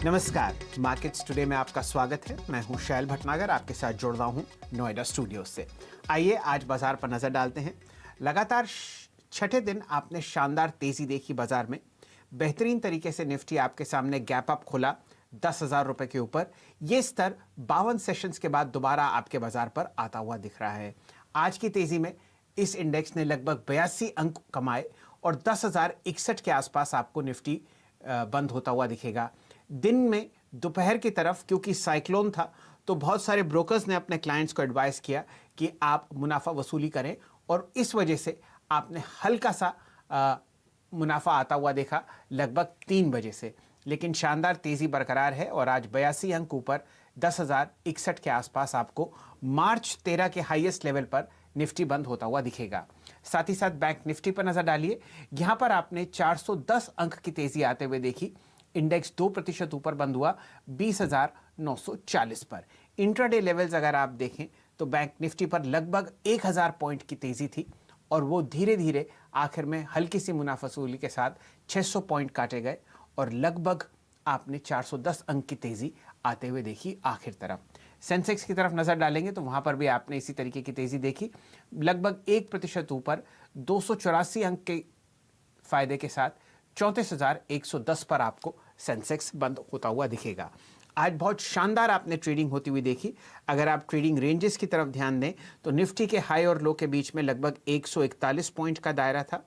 नमस्कार, markets today में आपका स्वागत है। मैं हूं शैल भटनागर, आपके साथ जुड़ रहा हूं नोएडा स्टूडियो से। आइए आज बाजार पर नजर डालते हैं। लगातार छठे दिन आपने शानदार तेजी देखी बाजार में। बेहतरीन तरीके से निफ्टी आपके सामने गैप अप खोला 10,000 रुपए के ऊपर। ये स्तर 52 सेशंस के बाद दोबारा आपके बाजार पर आता हुआ दिख रहा है। आज की तेजी में इस इंडेक्स ने लगभग 82 अंक कमाए और 10,061 के आसपास आपको निफ्टी बंद होता हुआ दिखेगा। दिन में दोपहर की तरफ क्योंकि साइक्लोन था तो बहुत सारे ब्रोकर्स ने अपने क्लाइंट्स को एडवाइस किया कि आप मुनाफा वसूली करें और इस वजह से आपने हल्का सा मुनाफा आता हुआ देखा लगभग 3 बजे से। लेकिन शानदार तेजी बरकरार है और आज 82 अंक ऊपर 10,061 के आसपास आपको मार्च 13 के हाईएस्ट लेवल पर निफ्टी बंद होता हुआ दिखेगा। साथ ही साथ बैंक निफ्टी पर नजर डालिए, यहां पर आपने 410 अंक की तेजी आते हुए देखी। इंडेक्स 2% ऊपर बंद हुआ 20,940 पर। इंट्राडे लेवल्स अगर आप देखें तो बैंक निफ्टी पर लगभग 1,000 पॉइंट की तेजी थी और वो धीरे धीरे आखिर में हल्की सी मुनाफा वसूली के साथ 600 पॉइंट काटे गए और लगभग आपने 410 अंक की तेजी आते हुए देखी आखिर तरफ। सेंसेक्स की तरफ नजर डालेंगे तो वहां पर भी आपने इसी तरीके की तेजी देखी, लगभग 1% ऊपर 284 अंक के फायदे के साथ 34,110 पर आपको सेंसेक्स बंद होता हुआ दिखेगा। आज बहुत शानदार आपने ट्रेडिंग होती हुई देखी। अगर आप ट्रेडिंग रेंजेस की तरफ ध्यान दें तो निफ्टी के हाई और लो के बीच में लगभग 141 पॉइंट का दायरा था।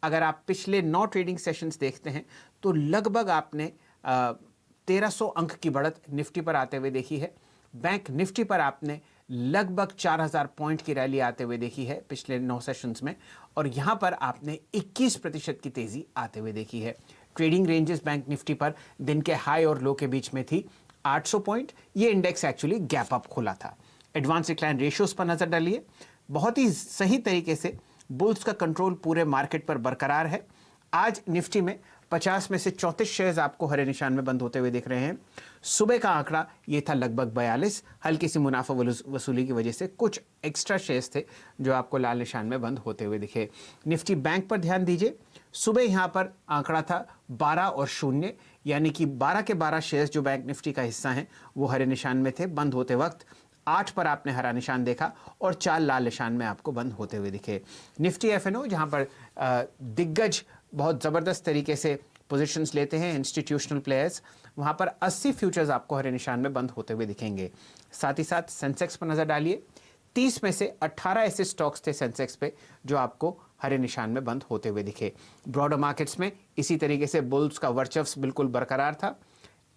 अगर आप पिछले 9 ट्रेडिंग सेशंस देखते हैं तो लगभग आपने 1300 अंक की बढ़त निफ्टी पर आते हुए देखी है। बैंक निफ्टी पर आपने लगभग 4,000 पॉइंट की रैली आते हुए देखी है पिछले 9 सेशंस में और यहां पर आपने 21% की तेजी आते हुए देखी है। ट्रेडिंग रेंजेस बैंक निफ्टी पर दिन के हाई और लो के बीच में थी 800 पॉइंट। ये इंडेक्स एक्चुअली गैप अप खुला था। एडवांस डिक्लाइन रेशियोज पर नजर डालिए, बहुत ही सही तरीके से बुल्स का कंट्रोल पूरे मार्केट पर बरकरार है। आज निफ्टी में 50 में से 34 शेयर्स आपको हरे निशान में बंद होते हुए दिख रहे हैं। सुबह का आंकड़ा ये था लगभग 42। हल्की सी मुनाफा वसूली की वजह से कुछ एक्स्ट्रा शेयर्स थे जो आपको लाल निशान में बंद होते हुए दिखे। निफ्टी बैंक पर ध्यान दीजिए, सुबह यहाँ पर आंकड़ा था 12 और 0, यानी कि 12 के 12 शेयर्स जो बैंक निफ्टी का हिस्सा हैं वो हरे निशान में थे। बंद होते वक्त 8 पर आपने हरा निशान देखा और 4 लाल निशान में आपको बंद होते हुए दिखे। निफ्टी एफएनओ जहां पर दिग्गज बहुत ज़बरदस्त तरीके से पोजीशंस लेते हैं इंस्टीट्यूशनल प्लेयर्स, वहां पर 80 फ्यूचर्स आपको हरे निशान में बंद होते हुए दिखेंगे। साथ ही साथ सेंसेक्स पर नजर डालिए, 30 में से 18 ऐसे स्टॉक्स थे सेंसेक्स पे जो आपको हरे निशान में बंद होते हुए दिखे। ब्रॉडर मार्केट्स में इसी तरीके से बुल्स का वर्चस्व बिल्कुल बरकरार था।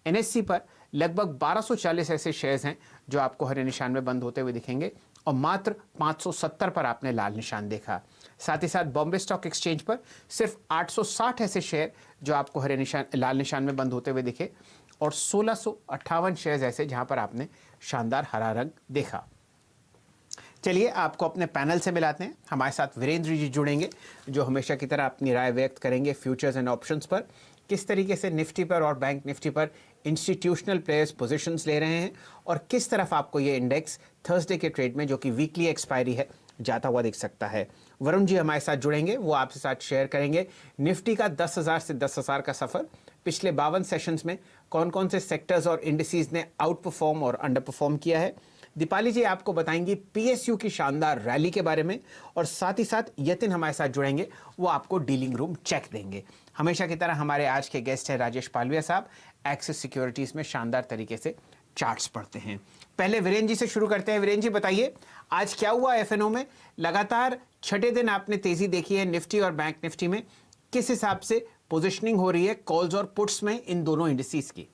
एनएससी पर लगभग 1240 ऐसे शेयर्स हैं जो आपको हरे निशान में बंद होते हुए दिखेंगे और मात्र 570 पर आपने लाल निशान देखा। साथ ही साथ बॉम्बे स्टॉक एक्सचेंज पर सिर्फ 860 ऐसे शेयर जो आपको लाल निशान में बंद होते हुए दिखे और 1658 शेयर्स ऐसे जहां पर आपने शानदार हरा रंग देखा। चलिए आपको अपने पैनल से मिलाते हैं। हमारे साथ वीरेंद्र जी जुड़ेंगे जो हमेशा की तरह अपनी राय व्यक्त करेंगे फ्यूचर्स एंड ऑप्शंस पर, किस तरीके से निफ्टी पर और बैंक निफ्टी पर इंस्टीट्यूशनल प्लेयर्स पोजीशंस ले रहे हैं और किस तरफ आपको ये इंडेक्स थर्सडे के ट्रेड में जो कि वीकली एक्सपायरी है जाता हुआ दिख सकता है। वरुण जी हमारे साथ जुड़ेंगे, वो आपके साथ शेयर करेंगे निफ्टी का 10,000 से 10,000 का सफर। पिछले 52 सेशंस में कौन कौन से सेक्टर्स और इंडिसेस ने आउट परफॉर्म और अंडर परफॉर्म किया है। दीपाली जी आपको बताएंगी पीएसयू की शानदार रैली के बारे में और साथ ही साथ यतिन हमारे साथ जुड़ेंगे, वो आपको डीलिंग रूम चेक देंगे। हमेशा की तरह हमारे आज के गेस्ट हैं राजेश पालविया साहब, एक्सिस सिक्योरिटीज में शानदार तरीके से चार्ट्स पढ़ते हैं। पहले वीरेंद्र जी से शुरू करते हैं। वीरेंद्र जी बताइए आज क्या हुआ एफएनओ में? लगातार छठे दिन आपने तेजी देखी है निफ्टी और बैंक निफ्टी में, किस हिसाब से पोजिशनिंग हो रही है कॉल्स और पुट्स में इन दोनों इंडिसेस की?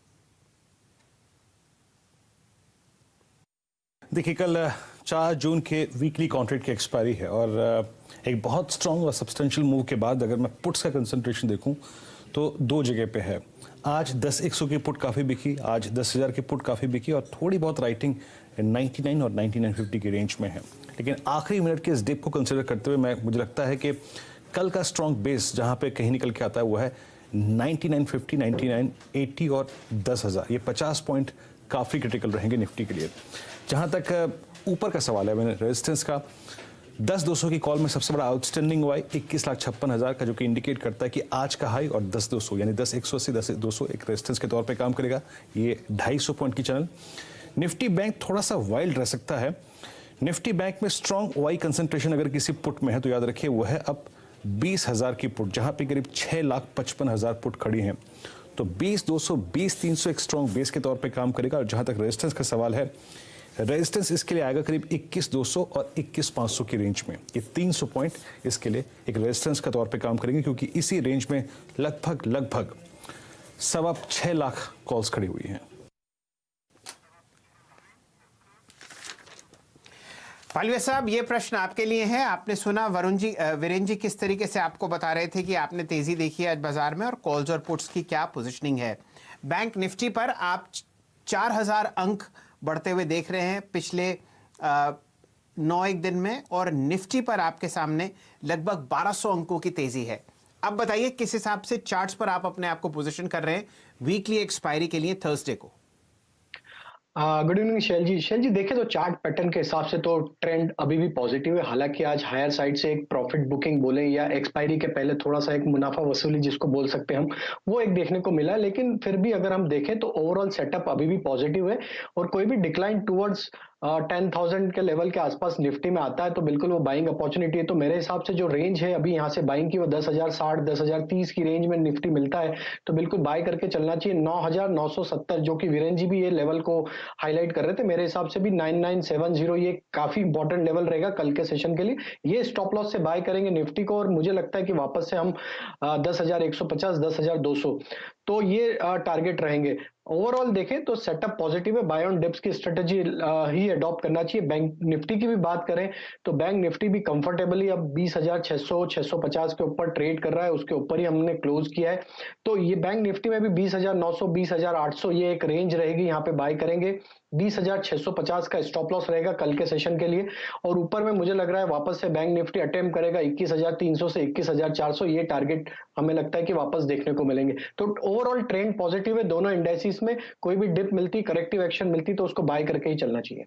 देखिए कल 4 जून के वीकली कॉन्ट्रैक्ट की एक्सपायरी है और एक बहुत स्ट्रॉन्ग और सब्सटेंशियल मूव के बाद अगर मैं पुट्स का कंसंट्रेशन देखूं तो 2 जगह पे है। आज 10,100 की पुट काफ़ी बिकी, आज 10,000 की पुट काफ़ी बिकी और थोड़ी बहुत राइटिंग 99 और 9950 की रेंज में है। लेकिन आखिरी मिनट के इस डिप को कंसिडर करते हुए मुझे लगता है कि कल का स्ट्रॉन्ग बेस जहाँ पे कहीं निकल के आता है वो है 9950, 9980 और 10,000। ये 50 पॉइंट काफ़ी क्रिटिकल रहेंगे निफ्टी के लिए। जहाँ तक ऊपर का सवाल है रेजिस्टेंस का, 10-200 की कॉल में सबसे बड़ा आउटस्टैंडिंग हुआ है 21,56,000 का, जो कि इंडिकेट करता है कि आज का हाई और 10-200 यानी 10,180 10,200 एक रेजिस्टेंस के तौर पे काम करेगा। ये 250 पॉइंट की चैनल। निफ्टी बैंक थोड़ा सा वाइल्ड रह सकता है। निफ्टी बैंक में स्ट्रॉन्ग वाई कंसंट्रेशन अगर किसी पुट में है तो याद रखिए वो है अब 20,000 की पुट, जहां पे करीब 6,55,000 पुट खड़ी हैं। तो 20,200 20,300 एक स्ट्रॉन्ग बेस के तौर पे काम करेगा। और जहां तक रेजिस्टेंस का सवाल है, रेजिस्टेंस इसके लिए आएगा करीब 21,200 और 21,500 की रेंज में। ये 300 पॉइंट इसके लिए एक रेजिस्टेंस का तौर पे काम करेंगे, क्योंकि इसी रेंज में लगभग 6.25 लाख कॉल्स खड़ी हुई हैं। पालवे साहब, ये प्रश्न आपके लिए है। आपने सुना वीरेन जी किस तरीके से आपको बता रहे थे कि आपने तेजी देखी है आज बाजार में और कॉल्स और पुट्स की क्या पोजीशनिंग है। बैंक निफ्टी पर आप 4,000 अंक बढ़ते हुए देख रहे हैं पिछले 9 दिन में, और निफ्टी पर आपके सामने लगभग 1,200 अंकों की तेजी है। अब बताइए किस हिसाब से चार्ट्स पर आप अपने आप को पोजीशन कर रहे हैं वीकली एक्सपायरी के लिए थर्सडे को। गुड इवनिंग शैल जी देखें तो चार्ट पैटर्न के हिसाब से तो ट्रेंड अभी भी पॉजिटिव है। हालांकि आज हायर साइड से एक प्रॉफिट बुकिंग बोले या एक्सपायरी के पहले थोड़ा सा एक मुनाफा वसूली जिसको बोल सकते हैं हम, वो एक देखने को मिला। लेकिन फिर भी अगर हम देखें तो ओवरऑल सेटअप अभी भी पॉजिटिव है, और कोई भी डिक्लाइन टुवर्ड्स 10,000 के लेवल के आसपास निफ्टी में आता है तो बिल्कुल वो बाइंग अपॉर्चुनिटी है। तो मेरे हिसाब से जो रेंज है अभी यहाँ से बाइंग की, वो 10,060 10,030 की रेंज में निफ्टी मिलता है तो बिल्कुल बाय करके चलना चाहिए। 9,970 जो कि वीरेन जी भी ये लेवल को हाईलाइट कर रहे थे, मेरे हिसाब से भी 9,970 ये काफी इंपॉर्टेंट लेवल रहेगा कल के सेशन के लिए। ये स्टॉप लॉस से बाय करेंगे निफ्टी को, और मुझे लगता है कि वापस से हम 10,150 10,200 तो ये टारगेट रहेंगे। ओवरऑल देखें तो सेटअप पॉजिटिव है, बाय ऑन डिप्स की स्ट्रेटजी ही अडॉप्ट करना चाहिए। बैंक निफ्टी की भी बात करें तो बैंक निफ्टी भी कंफर्टेबली अब 20,600 650 के ऊपर ट्रेड कर रहा है, उसके ऊपर ही हमने क्लोज किया है। तो ये बैंक निफ्टी में भी 20,900 20,800 ये एक रेंज रहेगी, यहाँ पे बाय करेंगे। 20,650 का स्टॉप लॉस रहेगा कल के सेशन के लिए, और ऊपर में मुझे लग रहा है वापस से बैंक निफ्टी अटेम्प्ट करेगा 21,300 से 21,400, ये टारगेट हमें लगता है कि वापस देखने को मिलेंगे। तो ओवरऑल ट्रेंड पॉजिटिव है दोनों इंडेक्सेस में। कोई भी डिप मिलती, करेक्टिव एक्शन मिलती तो उसको बाय करके ही चलना चाहिए।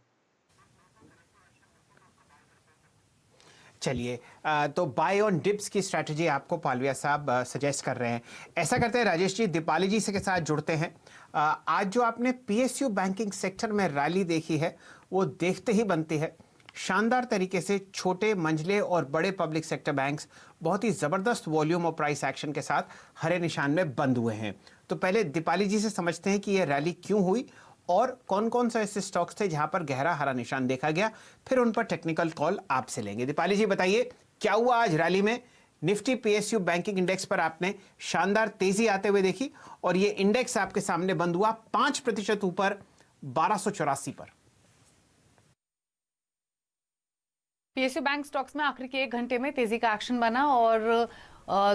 चलिए, तो बाय ऑन डिप्स की स्ट्रैटेजी आपको पालविया साहब सजेस्ट कर रहे हैं। ऐसा करते हैं राजेश जी, दीपाली जी से के साथ जुड़ते हैं। आज जो आपने पीएसयू बैंकिंग सेक्टर में रैली देखी है वो देखते ही बनती है। शानदार तरीके से छोटे मंझले और बड़े पब्लिक सेक्टर बैंक्स बहुत ही ज़बरदस्त वॉल्यूम और प्राइस एक्शन के साथ हरे निशान में बंद हुए हैं। तो पहले दीपाली जी से समझते हैं कि यह रैली क्यों हुई और कौन कौन सा ऐसे स्टॉक्स थे जहां पर गहरा हरा निशान देखा गया, फिर उन पर टेक्निकल कॉल आपसे लेंगे। दीपाली जी बताइए क्या हुआ आज रैली में। निफ्टी पीएसयू बैंकिंग इंडेक्स पर आपने शानदार तेजी आते हुए देखी और ये इंडेक्स आपके सामने बंद हुआ 5% ऊपर 1284 पर। पीएसयू बैंक स्टॉक्स में आखिरी के 1 घंटे में तेजी का एक्शन बना और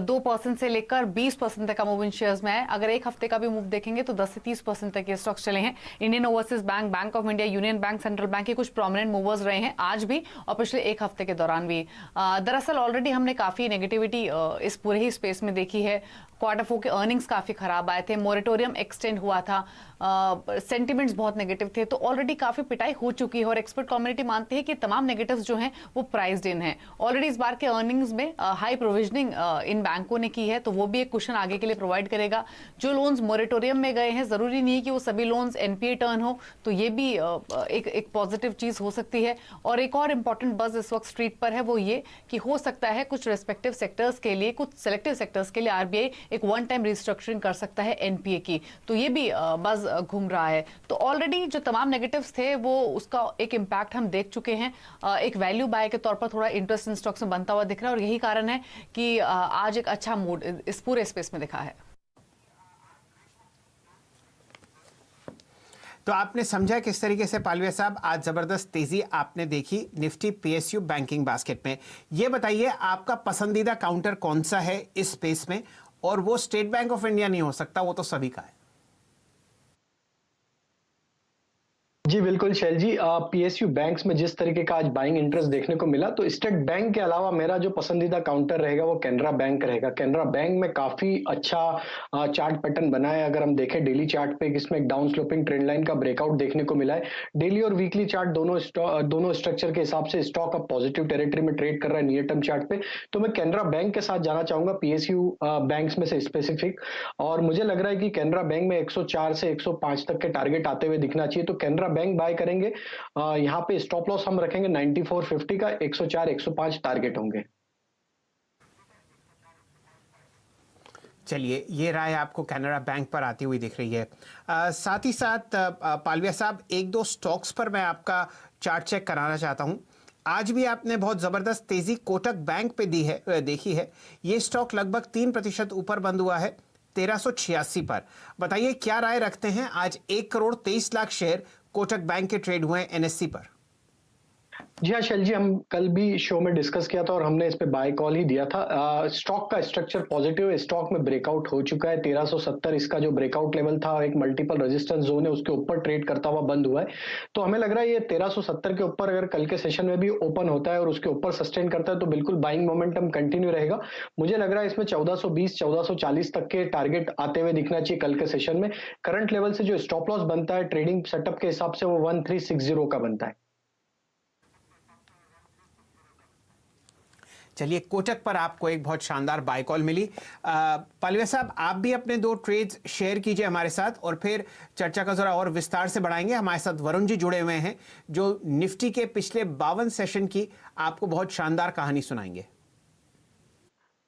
2% से लेकर 20% तक का मूव इन शेयर्स में है। अगर एक हफ्ते का भी मूव देखेंगे तो 10 से 30% तक ये स्टॉक्स चले हैं। Indian overseas bank, bank of India, union bank, central bank के कुछ प्रोमिनेंट मूवर्स रहे हैं आज भी और पिछले एक हफ्ते के दौरान भी। दरअसल ऑलरेडी हमने काफी नेगेटिविटी इस पूरे ही स्पेस में देखी है। Q4 के अर्निंग्स काफी खराब आए थे, मोरेटोरियम एक्सटेंड हुआ था, सेंटिमेंट्स बहुत नेगेटिव थे, तो ऑलरेडी काफी पिटाई हो चुकी है और एक्सपर्ट कम्युनिटी मानती है कि तमाम नेगेटिव्स जो हैं वो प्राइस्ड इन है। ऑलरेडी इस बार के अर्निंग्स में हाई प्रोविजनिंग इन बैंकों ने की है, तो वो भी एक क्वेश्चन आगे के लिए प्रोवाइड करेगा। जो लोन्स मोरेटोरियम में गए हैं, जरूरी नहीं है कि वो सभी लोन्स एनपीए टर्न हो, तो ये भी एक पॉजिटिव चीज हो सकती है। और एक और इंपॉर्टेंट बज इस वक्त स्ट्रीट पर है वो ये कि हो सकता है कुछ रेस्पेक्टिव सेक्टर्स के लिए, कुछ सिलेक्टिव सेक्टर्स के लिए आरबीआई एक वन टाइम रिस्ट्रक्चरिंग कर सकता है एनपीए की, तो ये भी बज घूम रहा है। तो ऑलरेडी जो तमाम नेगेटिव्स थे वो उसका एक इम्पैक्ट हम देख चुके हैं। एक वैल्यू बाय के तौर पर थोड़ा इंटरेस्ट इन स्टॉक्स में बनता हुआ दिख रहा है और यही कारण है कि आज एक अच्छा मूड इस पूरे स्पेस में दिखा है। तो आपने समझा किस तरीके से पालविया साहब आज जबरदस्त तेजी आपने देखी निफ्टी पीएसयू बैंकिंग बास्केट में। ये बताइए आपका पसंदीदा काउंटर कौन सा है इस स्पेस में, और वो स्टेट बैंक ऑफ इंडिया नहीं हो सकता, वो तो सभी का है। जी बिल्कुल शैल जी, पीएसयू बैंक्स में जिस तरीके का आज बाइंग इंटरेस्ट देखने को मिला, तो स्टेट बैंक के अलावा मेरा जो पसंदीदा काउंटर रहेगा वो कैनरा बैंक रहेगा। कैनरा बैंक में काफी अच्छा चार्ट पैटर्न बना है। अगर हम देखें डेली चार्ट पे, इसमें एक डाउन स्लोपिंग ट्रेंड लाइन का ब्रेकआउट देखने को मिला है। डेली और वीकली चार्ट दोनों स्ट्रक्चर के हिसाब से स्टॉक अब पॉजिटिव टेरिटरी में ट्रेड कर रहा है नियर टर्म चार्ट पे। तो मैं कैनरा बैंक के साथ जाना चाहूंगा पीएसयू बैंक्स में से स्पेसिफिक, और मुझे लग रहा है कि कैनरा बैंक में 104 से 105 तक के टारगेट आते हुए दिखना चाहिए। तो कैनरा बैंक बाय करेंगे। यहाँ पे स्टॉप लॉस हम रखेंगे 94.50 का, 104 105 टारगेट होंगे। चलिए, ये राय आपको कैनरा बैंक पर आती हुई दिख रही है। साथ ही साथ पालविया साहब, एक दो स्टॉक्स पर मैं आपका चार्ट चेक कराना चाहता हूं। आज भी आपने बहुत ज़बरदस्त तेज़ी कोटक बैंक पे देखी है। ये स्टॉक लगभग 3% ऊपर बंद हुआ है 1386 पर। बताइए क्या राय रखते हैं? आज 1,23,00,000 शेयर कोटक बैंक के ट्रेड हुए हैं एनएससी पर। जी हाँ शैल जी, हम कल भी शो में डिस्कस किया था और हमने इस पे बाय कॉल ही दिया था। स्टॉक का स्ट्रक्चर पॉजिटिव है। स्टॉक में ब्रेकआउट हो चुका है 1370, इसका जो ब्रेकआउट लेवल था, एक मल्टीपल रेजिस्टेंस जोन है, उसके ऊपर ट्रेड करता हुआ बंद हुआ है। तो हमें लग रहा है ये 1370 के ऊपर अगर कल के सेशन में भी ओपन होता है और उसके ऊपर सस्टेन करता है तो बिल्कुल बाइंग मोमेंटम कंटिन्यू रहेगा। मुझे लग रहा है इसमें 1420 1440 तक के टारगेट आते हुए दिखना चाहिए कल के सेशन में। करंट लेवल से जो स्टॉप लॉस बनता है ट्रेडिंग सेटअप के हिसाब से वो 1360 का बनता है। चलिए, कोटक पर आपको एक बहुत शानदार बाय कॉल मिली। पालविया साहब, आप भी अपने दो ट्रेड्स शेयर कीजिए हमारे साथ और फिर चर्चा का जरा और विस्तार से बढ़ाएंगे। हमारे साथ वरुण जी जुड़े हुए हैं जो निफ्टी के पिछले 52 सेशन की आपको बहुत शानदार कहानी सुनाएंगे।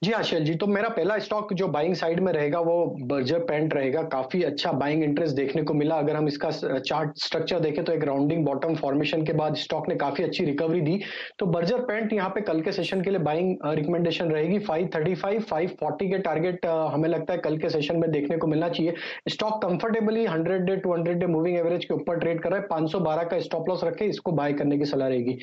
जी हाँ शैल जी, तो मेरा पहला स्टॉक जो बाइंग साइड में रहेगा वो बर्जर पेंट रहेगा। काफी अच्छा बाइंग इंटरेस्ट देखने को मिला। अगर हम इसका चार्ट स्ट्रक्चर देखें तो एक राउंडिंग बॉटम फॉर्मेशन के बाद स्टॉक ने काफी अच्छी रिकवरी दी। तो बर्जर पेंट यहाँ पे कल के सेशन के लिए बाइंग रिकमेंडेशन रहेगी। 535 540 के टारगेट हमें लगता है कल के सेशन में देखने को मिलना चाहिए। Stock comfortably 100 day 200 day moving average के ऊपर ट्रेड कर रहा है। 512 का स्टॉप लॉस रखे, इसको बाय करने की सलाह रहेगी।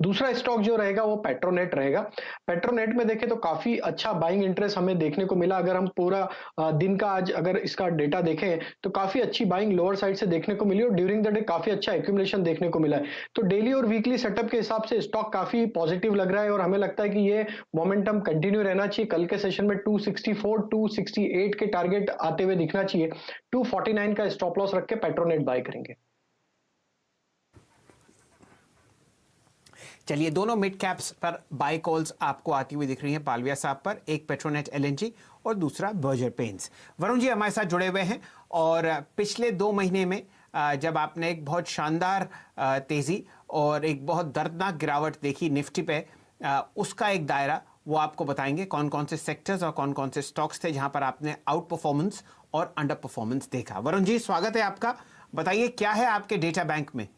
दूसरा स्टॉक जो रहेगा वो पेट्रोनेट रहेगा। पेट्रोनेट में देखें तो काफी अच्छा बाइंग इंटरेस्ट हमें देखने को मिला। अगर हम पूरा दिन का आज अगर इसका डेटा देखें तो काफी अच्छी बाइंग लोअर साइड से देखने को मिली और ड्यूरिंग द डे काफी अच्छा एक्यूमुलेशन देखने को मिला है। तो डेली और वीकली सेटअप के हिसाब से स्टॉक काफी पॉजिटिव लग रहा है और हमें लगता है कि ये मोमेंटम कंटिन्यू रहना चाहिए। कल के सेशन में 264 268 के टारगेट आते हुए दिखना चाहिए। 249 का स्टॉप लॉस रख के पेट्रोनेट बाय करेंगे। चलिए, दोनों मिड कैप्स पर बाय कॉल्स आपको आती हुई दिख रही हैं पालविया साहब पर, एक पेट्रोनेट एलएनजी और दूसरा बर्जर पेंट्स। वरुण जी हमारे साथ जुड़े हुए हैं और पिछले 2 महीने में जब आपने एक बहुत शानदार तेज़ी और एक बहुत दर्दनाक गिरावट देखी निफ्टी पे, उसका एक दायरा वो आपको बताएंगे। कौन कौन से सेक्टर्स और कौन कौन से स्टॉक्स थे जहां पर आपने आउट परफॉर्मेंस और अंडर परफॉर्मेंस देखा। वरुण जी, स्वागत है आपका। बताइए क्या है आपके डेटा बैंक में।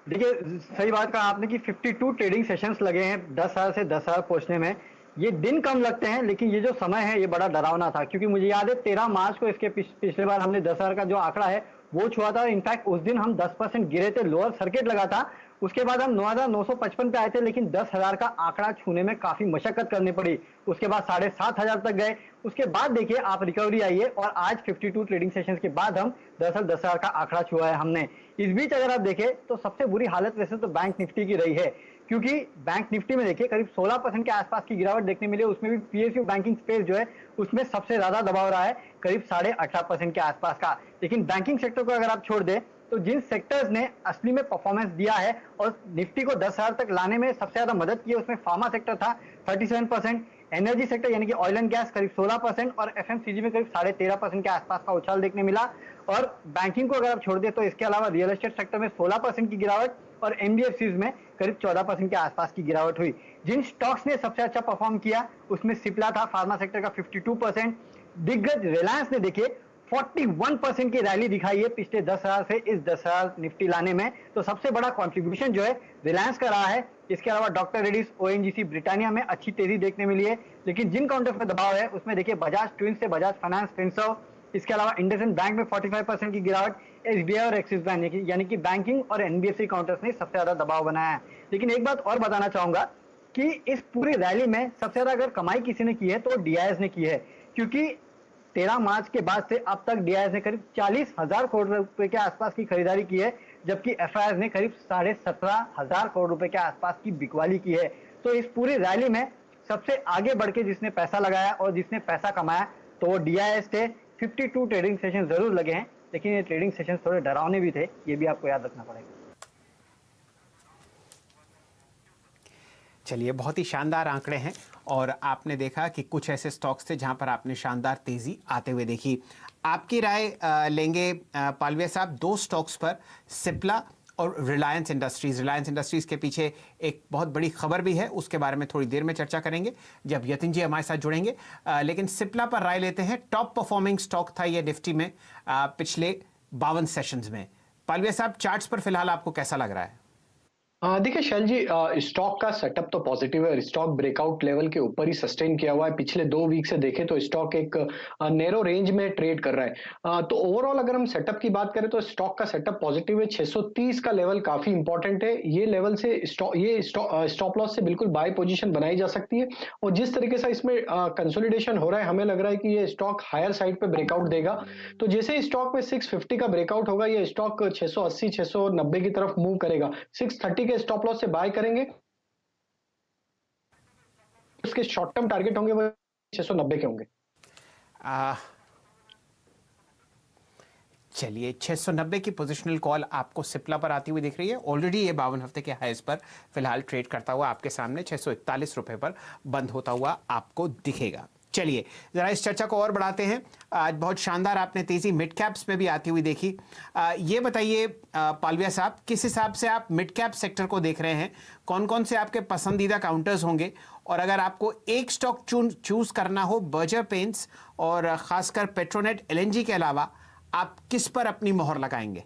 देखिए, सही बात कहा आपने कि 52 ट्रेडिंग सेशंस लगे हैं 10,000 से 10,000 पहुंचने में। ये दिन कम लगते हैं लेकिन ये जो समय है ये बड़ा डरावना था, क्योंकि मुझे याद है 13 मार्च को इसके पिछले बार हमने 10,000 का जो आंकड़ा है वो छुआ था। इनफैक्ट उस दिन हम 10% गिरे थे, लोअर सर्किट लगा था। उसके बाद हम 9,955 पे आए थे, लेकिन 10,000 का आंकड़ा छूने में काफी मशक्कत करनी पड़ी। उसके बाद 7,500 तक गए। उसके बाद देखिए आप रिकवरी आई है और आज 52 ट्रेडिंग सेशंस के बाद हम दरअसल 10,000 का आंकड़ा छुआ है हमने। इस बीच अगर आप देखें तो सबसे बुरी हालत वैसे तो बैंक निफ्टी की रही है, क्योंकि बैंक निफ्टी में देखिए करीब 16% के आसपास की गिरावट देखने मिली। उसमें भी पीएसयू बैंकिंग स्पेस जो है उसमें सबसे ज्यादा दबाव रहा है, करीब 18.5% के आसपास का। लेकिन बैंकिंग सेक्टर को अगर आप छोड़ दें तो जिन सेक्टर्स ने असली में परफॉर्मेंस दिया है और निफ्टी को 10,000 तक लाने में सबसे ज्यादा मदद की है, उसमें फार्मा सेक्टर था 37%, एनर्जी सेक्टर यानी कि ऑयल एंड गैस करीब 16% और एफएमसीजी में करीब 13.5% के आसपास का उछाल देखने मिला। और बैंकिंग को अगर आप छोड़ दें तो इसके अलावा रियल एस्टेट सेक्टर में 16% की गिरावट और एनबीएफसीज में करीब 14% के आसपास की गिरावट हुई। जिन स्टॉक्स ने सबसे अच्छा परफॉर्म किया उसमें सिप्ला था, फार्मा सेक्टर का 52%। दिग्गज रिलायंस ने देखिए 41% की रैली दिखाई है पिछले 10,000 से इस 10,000 निफ्टी लाने में। तो सबसे बड़ा कंट्रीब्यूशन जो है रिलायंस का रहा है। इसके अलावा डॉक्टर रेड्डीज, ओएनजीसी, ब्रिटानिया में अच्छी तेजी देखने मिली है। लेकिन जिन काउंटर पर दबाव है उसमें देखिए बजाज ट्विंस से बजाज फाइनेंस, फिनसर्व, इसके अलावा इंडसइंड बैंक में 45% की गिरावट, एसबीआई और एक्सिस बैंक यानी कि बैंकिंग और एनबीएफसी काउंटर्स ने सबसे ज्यादा दबाव बनाया है। लेकिन एक बात और बताना चाहूंगा कि इस पूरी रैली में सबसे ज्यादा अगर कमाई किसी ने की है तो डीआईएस ने की है, क्योंकि 13 मार्च के बाद से अब तक DIS ने करीब 40,000 करोड़ रुपए के आसपास की खरीदारी की है, जबकि FIIs ने करीब 17,500 करोड़ रुपए के आसपास की बिकवाली की है। तो इस पूरी रैली में सबसे आगे बढ़ के जिसने पैसा लगाया और जिसने पैसा कमाया तो वो DIS थे। 52 ट्रेडिंग सेशन जरूर लगे हैं, लेकिन ये ट्रेडिंग सेशन थोड़े डरावने भी थे, ये भी आपको याद रखना पड़ेगा। चलिए, बहुत ही शानदार आंकड़े हैं और आपने देखा कि कुछ ऐसे स्टॉक्स थे जहां पर आपने शानदार तेजी आते हुए देखी। आपकी राय लेंगे पालविया साहब दो स्टॉक्स पर, सिप्ला और रिलायंस इंडस्ट्रीज के पीछे एक बहुत बड़ी खबर भी है, उसके बारे में थोड़ी देर में चर्चा करेंगे जब यतिन जी हमारे साथ जुड़ेंगे। लेकिन सिप्ला पर राय लेते हैं। टॉप परफॉर्मिंग स्टॉक था ये निफ्टी में पिछले 52 सेशंस में। पालविया साहब, चार्ट्स पर फिलहाल आपको कैसा लग रहा है? देखिए शैल जी, स्टॉक का सेटअप तो पॉजिटिव है। स्टॉक ब्रेकआउट लेवल के ऊपर ही सस्टेन किया हुआ है। पिछले 2 वीक से देखें तो स्टॉक एक नैरो रेंज में ट्रेड कर रहा है। तो ओवरऑल अगर हम सेटअप की बात करें तो स्टॉक का सेटअप पॉजिटिव है। 630 का लेवल काफी इंपॉर्टेंट है। ये लेवल से स्टॉप लॉस से बिल्कुल बाय पोजीशन बनाई जा सकती है। और जिस तरीके से इसमें कंसोलिडेशन हो रहा है, हमें लग रहा है कि ये स्टॉक हायर साइड पे ब्रेकआउट देगा। तो जैसे स्टॉक में 650 का ब्रेकआउट होगा, ये स्टॉक 680 690 की तरफ मूव करेगा। 630 के स्टॉप लॉस से बाय करेंगे। उसके शॉर्ट टर्म टारगेट होंगे वो 690 के होंगे। चलिए, 690 की पोजिशनल कॉल आपको सिप्ला पर आती हुई दिख रही है। ऑलरेडी ये 52 हफ्ते के हाईज पर फिलहाल ट्रेड करता हुआ आपके सामने 641 रुपए पर बंद होता हुआ आपको दिखेगा। चलिए जरा इस चर्चा को और बढ़ाते हैं। आज बहुत शानदार आपने तेजी मिड कैप्स में भी आती हुई देखी। ये बताइए पालविया साहब, किस हिसाब से आप मिड कैप सेक्टर को देख रहे हैं? कौन कौन से आपके पसंदीदा काउंटर्स होंगे? और अगर आपको एक स्टॉक चूज करना हो बर्जर पेंट्स और खासकर पेट्रोनेट LNG के अलावा, आप किस पर अपनी मोहर लगाएंगे?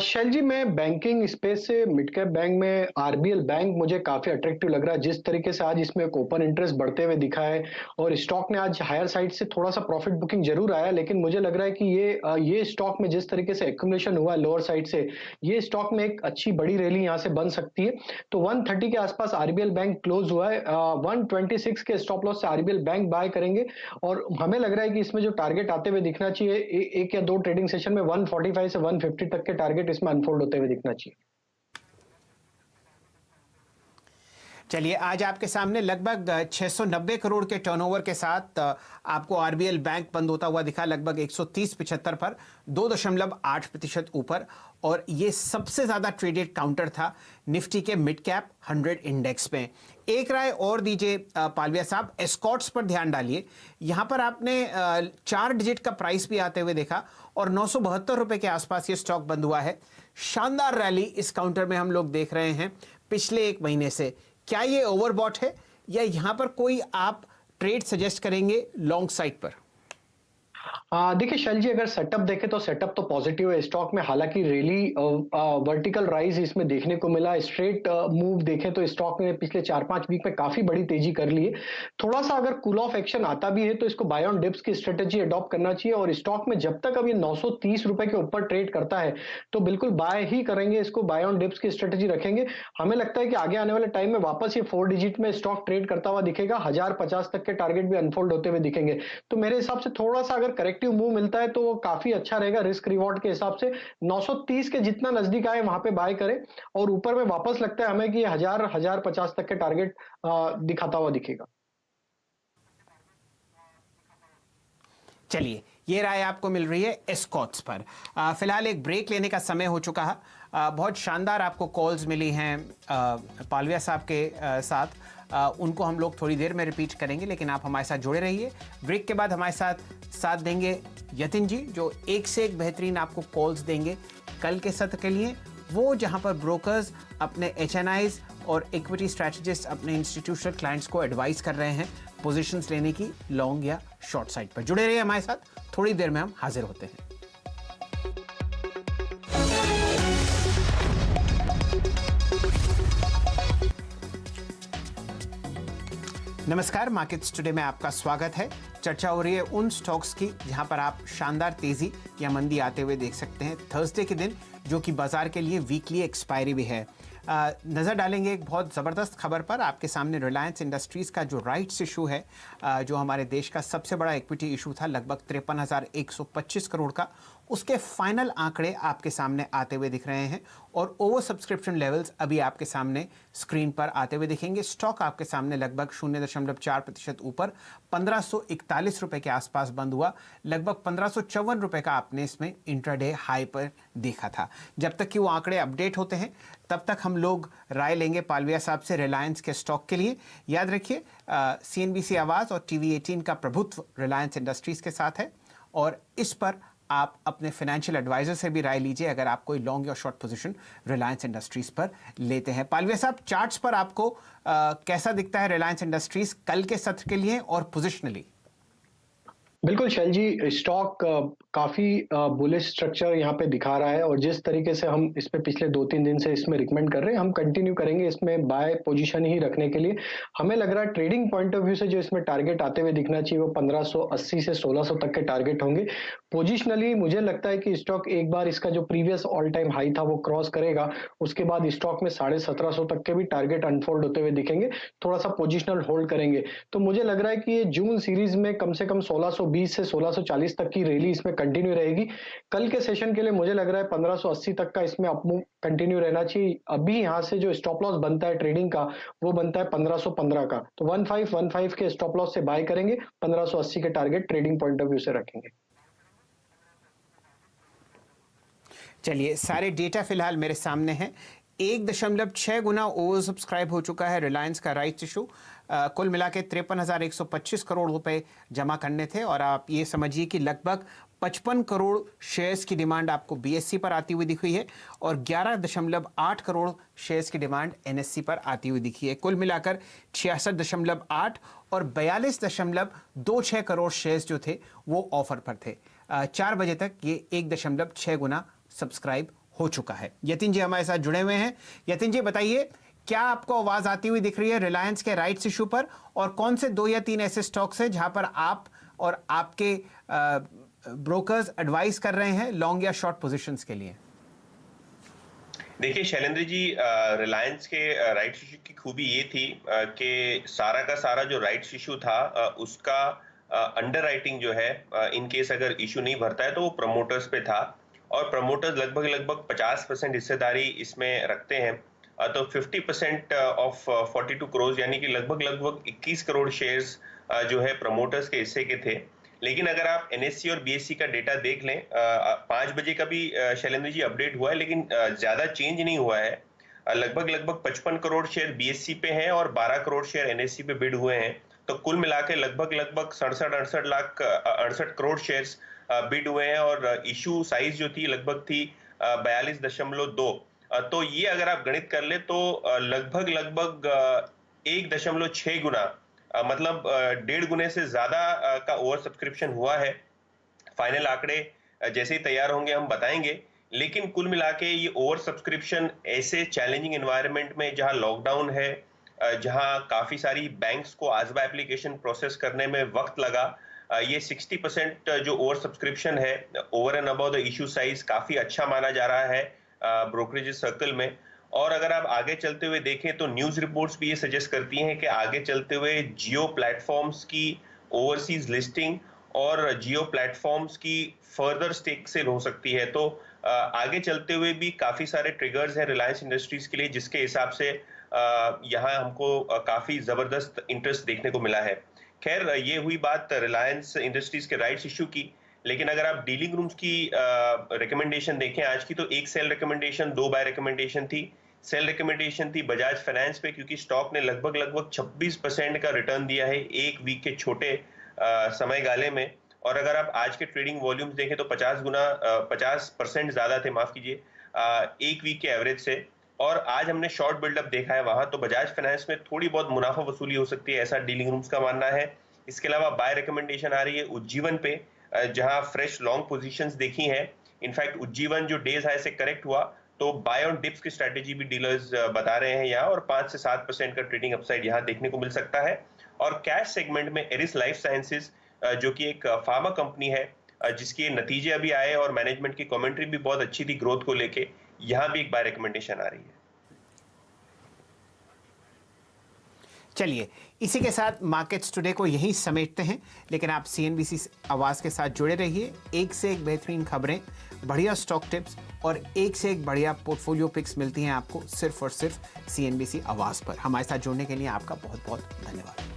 शैल जी, मैं बैंकिंग स्पेस से मिड कैप बैंक में RBL बैंक मुझे काफी अट्रैक्टिव लग रहा है। जिस तरीके से आज इसमें एक ओपन इंटरेस्ट बढ़ते हुए दिखा है और स्टॉक ने आज हायर साइड से थोड़ा सा प्रॉफिट बुकिंग जरूर आया, लेकिन मुझे लग रहा है कि ये स्टॉक में जिस तरीके से एक्यूमुलेशन हुआ है लोअर साइड से, ये स्टॉक में एक अच्छी बड़ी रैली यहां से बन सकती है। तो 130 के आसपास RBL बैंक क्लोज हुआ है। 126 के स्टॉप लॉस से RBL बैंक बाय करेंगे और हमें लग रहा है कि इसमें जो टारगेट आते हुए दिखना चाहिए एक या दो ट्रेडिंग सेशन में 145 से 150 तक टारगेट इसमें अनफोल्ड होते हुए दिखना चाहिए। चलिए, आज आपके सामने लगभग 690 करोड़ के टर्नओवर के साथ आपको RBL बैंक बंद होता हुआ दिखा, लगभग 130.75 पर, 2.8% ऊपर। और ये सबसे ज्यादा ट्रेडेड काउंटर था निफ्टी के मिड कैप 100 इंडेक्स में। एक राय और दीजिए पालविया साहब, एस्कॉर्ट्स पर ध्यान डालिए। यहां पर आपने 4 डिजिट का प्राइस भी आते हुए देखा और 972 रुपए के आसपास ये स्टॉक बंद हुआ है। शानदार रैली इस काउंटर में हम लोग देख रहे हैं पिछले 1 महीने से। क्या ये ओवरबॉट है या यहां पर कोई आप ट्रेड सजेस्ट करेंगे लॉन्ग साइड पर? देखिए शैल जी, अगर सेटअप देखें तो सेटअप तो पॉजिटिव है स्टॉक में। हालांकि रैली वर्टिकल राइज इसमें देखने को मिला। स्ट्रेट मूव देखें तो स्टॉक ने पिछले 4-5 वीक में काफी बड़ी तेजी कर ली है। थोड़ा सा अगर कूल ऑफ एक्शन आता भी है तो इसको बाय ऑन डिप्स की स्ट्रेटेजी अडॉप्ट करना चाहिए। और स्टॉक में जब तक अब ये 930 रुपए के ऊपर ट्रेड करता है तो बिल्कुल बाय ही करेंगे, इसको बाय ऑन डिप्स की स्ट्रेटेजी रखेंगे। हमें लगता है कि आगे आने वाले टाइम में वापस ये 4 डिजिट में स्टॉक ट्रेड करता हुआ दिखेगा। 1050 तक के टारगेट भी अनफोल्ड होते हुए दिखेंगे। तो मेरे हिसाब से थोड़ा सा अगर करेक्टिव मूव मिलता है तो वो काफी अच्छा रहेगा रिस्क रिवॉर्ड के हिसाब से। 930 के जितना नजदीक आए वहां पे बाय करें और ऊपर में वापस लगता है हमें कि 1050 तक के टारगेट दिखाता हुआ दिखेगा। चलिए, ये राय आपको मिल रही है एस्कॉर्ट्स पर। फिलहाल एक ब्रेक लेने का समय हो चुका है। बहुत शानदार आपको कॉल्स मिली हैं पालविया साहब के साथ। उनको हम लोग थोड़ी देर में रिपीट करेंगे, लेकिन आप हमारे साथ जुड़े रहिए। ब्रेक के बाद हमारे साथ देंगे यतिन जी, जो एक से एक बेहतरीन आपको कॉल्स देंगे कल के सत्र के लिए, वो जहां पर ब्रोकर्स अपने HNIs और इक्विटी स्ट्रैटेजिस्ट अपने इंस्टीट्यूशनल क्लाइंट्स को एडवाइस कर रहे हैं पोजीशंस लेने की लॉन्ग या शॉर्ट साइड पर। जुड़े रहिए हमारे साथ, थोड़ी देर में हम हाजिर होते हैं। नमस्कार, मार्केट्स टुडे में आपका स्वागत है। चर्चा हो रही है उन स्टॉक्स की जहां पर आप शानदार तेजी या मंदी आते हुए देख सकते हैं थर्सडे के दिन, जो कि बाजार के लिए वीकली एक्सपायरी भी है। नज़र डालेंगे एक बहुत ज़बरदस्त खबर पर। आपके सामने रिलायंस इंडस्ट्रीज़ का जो राइट्स इशू है, जो हमारे देश का सबसे बड़ा इक्विटी इशू था, लगभग 53,125 करोड़ का, उसके फाइनल आंकड़े आपके सामने आते हुए दिख रहे हैं और ओवर सब्सक्रिप्शन लेवल्स अभी आपके सामने स्क्रीन पर आते हुए दिखेंगे। स्टॉक आपके सामने लगभग 0.4% ऊपर 1541 रुपए के आसपास बंद हुआ। लगभग 1554 रुपए का आपने इसमें इंट्राडे हाई पर देखा था। जब तक कि वो आंकड़े अपडेट होते हैं तब तक हम लोग राय लेंगे पालविया साहब से रिलायंस के स्टॉक के लिए। याद रखिए, CNBC आवाज़ और TV 18 का प्रभुत्व रिलायंस इंडस्ट्रीज़ के साथ है और इस पर आप अपने फाइनेंशियल एडवाइजर से भी राय लीजिए अगर आप कोई लॉन्ग या शॉर्ट पोजीशन रिलायंस इंडस्ट्रीज पर लेते हैं। पालविया साहब, चार्ट्स पर आपको कैसा दिखता है रिलायंस इंडस्ट्रीज कल के सत्र के लिए और पोजिशनली? बिल्कुल शैल जी, स्टॉक काफी बुलिश स्ट्रक्चर यहाँ पे दिखा रहा है और जिस तरीके से हम इस पे पिछले 2-3 दिन से इसमें रिकमेंड कर रहे हैं, हम कंटिन्यू करेंगे इसमें बाय पोजीशन ही रखने के लिए। हमें लग रहा है ट्रेडिंग पॉइंट ऑफ व्यू से जो इसमें टारगेट आते हुए दिखना चाहिए वो 1580 से 1600 तक के टारगेट होंगे। पोजिशनली मुझे लगता है कि स्टॉक एक बार इसका जो प्रीवियस ऑल टाइम हाई था वो क्रॉस करेगा, उसके बाद स्टॉक में 1750 तक के भी टारगेट अनफोल्ड होते हुए दिखेंगे। थोड़ा सा पोजिशनल होल्ड करेंगे तो मुझे लग रहा है कि ये जून सीरीज में कम से कम 1620 से 1640 तक की रैली इसमें कंटिन्यू रहेगी। कल के सेशन के लिए मुझे लग रहा है 1580 तक का इसमें अपमूव कंटिन्यू रहना चाहिए। अभी यहां से जो स्टॉप लॉस बनता है ट्रेडिंग का वो बनता है 1515 का, तो 1515 के स्टॉप लॉस से बाय करेंगे, 1580 के target trading point of view से रखेंगे। चलिए, सारे डेटा फिलहाल मेरे सामने हैं। 1.6 गुना ओवर सब्सक्राइब हो चुका है रिलायंस का राइट्स इशू। कुल मिला के 53,125 करोड़ रुपए जमा करने थे और आप ये समझिए कि लगभग 55 करोड़ शेयर्स की डिमांड आपको BSE पर आती हुई दिखी है और 11.8 करोड़ शेयर्स की डिमांड NSE पर आती हुई दिखी है। कुल मिलाकर 66.8 और 42.26 करोड़ शेयर्स जो थे वो ऑफर पर थे। 4 बजे तक ये 1.6 गुना सब्सक्राइब हो चुका है। यतिन जी हमारे साथ जुड़े हुए हैं। यतिन जी बताइए, क्या आपको आवाज आती हुई दिख रही है रिलायंस के राइट्स इशू पर और कौन से 2 या 3 ऐसे स्टॉक्स हैं जहां पर आप और आपके ब्रोकर्स एडवाइस कर रहे हैं लॉन्ग या शॉर्ट पोजीशंस के लिए? देखिए शैलेंद्र जी, रिलायंस के राइट्स इशू की खूबी ये थी कि सारा का सारा जो राइट्स इशू था उसका अंडरराइटिंग जो है, इन केस अगर इशू नहीं भरता है तो वो प्रमोटर्स पे था और प्रमोटर्स लगभग 50% हिस्सेदारी इसमें रखते हैं। तो 50% ऑफ 42 करोड़ यानी कि लगभग 21 करोड़ शेयर्स जो है प्रमोटर्स के हिस्से के थे। लेकिन अगर आप NSE और BSE का डेटा देख लें, 5 बजे का भी शैलेंद्र जी अपडेट हुआ है लेकिन ज्यादा चेंज नहीं हुआ है। लगभग 55 करोड़ शेयर BSE पे हैं और 12 करोड़ शेयर NSE पे बिड हुए हैं। तो कुल मिला के लगभग 67-68 करोड़ शेयर्स बिड हुए हैं और इशू साइज जो थी लगभग थी 42.2। तो ये अगर आप गणित कर ले तो लगभग 1.6 गुना, मतलब 1.5 गुने से ज्यादा का ओवर सब्सक्रिप्शन हुआ है। फाइनल आंकड़े जैसे ही तैयार होंगे हम बताएंगे, लेकिन कुल मिला के ये ओवर सब्सक्रिप्शन ऐसे चैलेंजिंग एनवायरनमेंट में जहां लॉकडाउन है, जहां काफी सारी बैंक्स को आजबा एप्लीकेशन प्रोसेस करने में वक्त लगा, ये 60% जो ओवर सब्सक्रिप्शन है over and above the issue size काफी अच्छा माना जा रहा है ब्रोकरेज सर्कल में। और अगर आप आगे चलते हुए देखें तो न्यूज रिपोर्ट्स भी ये सजेस्ट करती हैं कि आगे चलते हुए जियो प्लेटफॉर्म्स की ओवरसीज लिस्टिंग और जियो प्लेटफॉर्म्स की फर्दर स्टेक सेल हो सकती है। तो आगे चलते हुए भी काफी सारे ट्रिगर्स हैं रिलायंस इंडस्ट्रीज के लिए, जिसके हिसाब से यहाँ हमको काफी जबरदस्त इंटरेस्ट देखने को मिला है। खैर, ये हुई बात रिलायंस इंडस्ट्रीज के राइट्स इशू की, लेकिन अगर आप डीलिंग रूम्स की रिकमेंडेशन देखें आज की, तो एक सेल रिकमेंडेशन, 2 बाय रिकमेंडेशन थी। सेल रिकमेंडेशन थी बजाज फाइनेंस पे, क्योंकि स्टॉक ने लगभग 26% का रिटर्न दिया है एक वीक के छोटे समय गाले में। और अगर आप आज के ट्रेडिंग वॉल्यूम्स देखें तो 50% ज्यादा थे, माफ कीजिए, एक वीक के एवरेज से। और आज हमने शॉर्ट बिल्डअप देखा है वहां, तो बजाज फाइनेंस में थोड़ी बहुत मुनाफा वसूली हो सकती है, ऐसा डीलिंग रूम्स का मानना है। इसके अलावा बाय रिकमेंडेशन आ रही है उज्जीवन पे, जहां फ्रेश लॉन्ग पोजीशंस देखी हैं। इनफैक्ट उज्जीवन जो डेज हाई से करेक्ट हुआ तो बाय ऑन डिप्स की स्ट्रेटेजी भी डीलर्स बता रहे हैं यहाँ, और 5 से 7% का ट्रेडिंग अपसाइड यहाँ देखने को मिल सकता है। और कैश सेगमेंट में एरिस लाइफ साइंसेज, जो कि एक फार्मा कंपनी है जिसके नतीजे अभी आए और मैनेजमेंट की कमेंट्री भी बहुत अच्छी थी ग्रोथ को लेके, यहाँ भी एक बाय रिकमेंडेशन आ रही है। चलिए इसी के साथ मार्केट्स टुडे को यहीं समेटते हैं, लेकिन आप CNBC आवाज़ के साथ जुड़े रहिए। एक से एक बेहतरीन खबरें, बढ़िया स्टॉक टिप्स और एक से एक बढ़िया पोर्टफोलियो पिक्स मिलती हैं आपको सिर्फ और सिर्फ CNBC आवाज़ पर। हमारे साथ जुड़ने के लिए आपका बहुत बहुत धन्यवाद।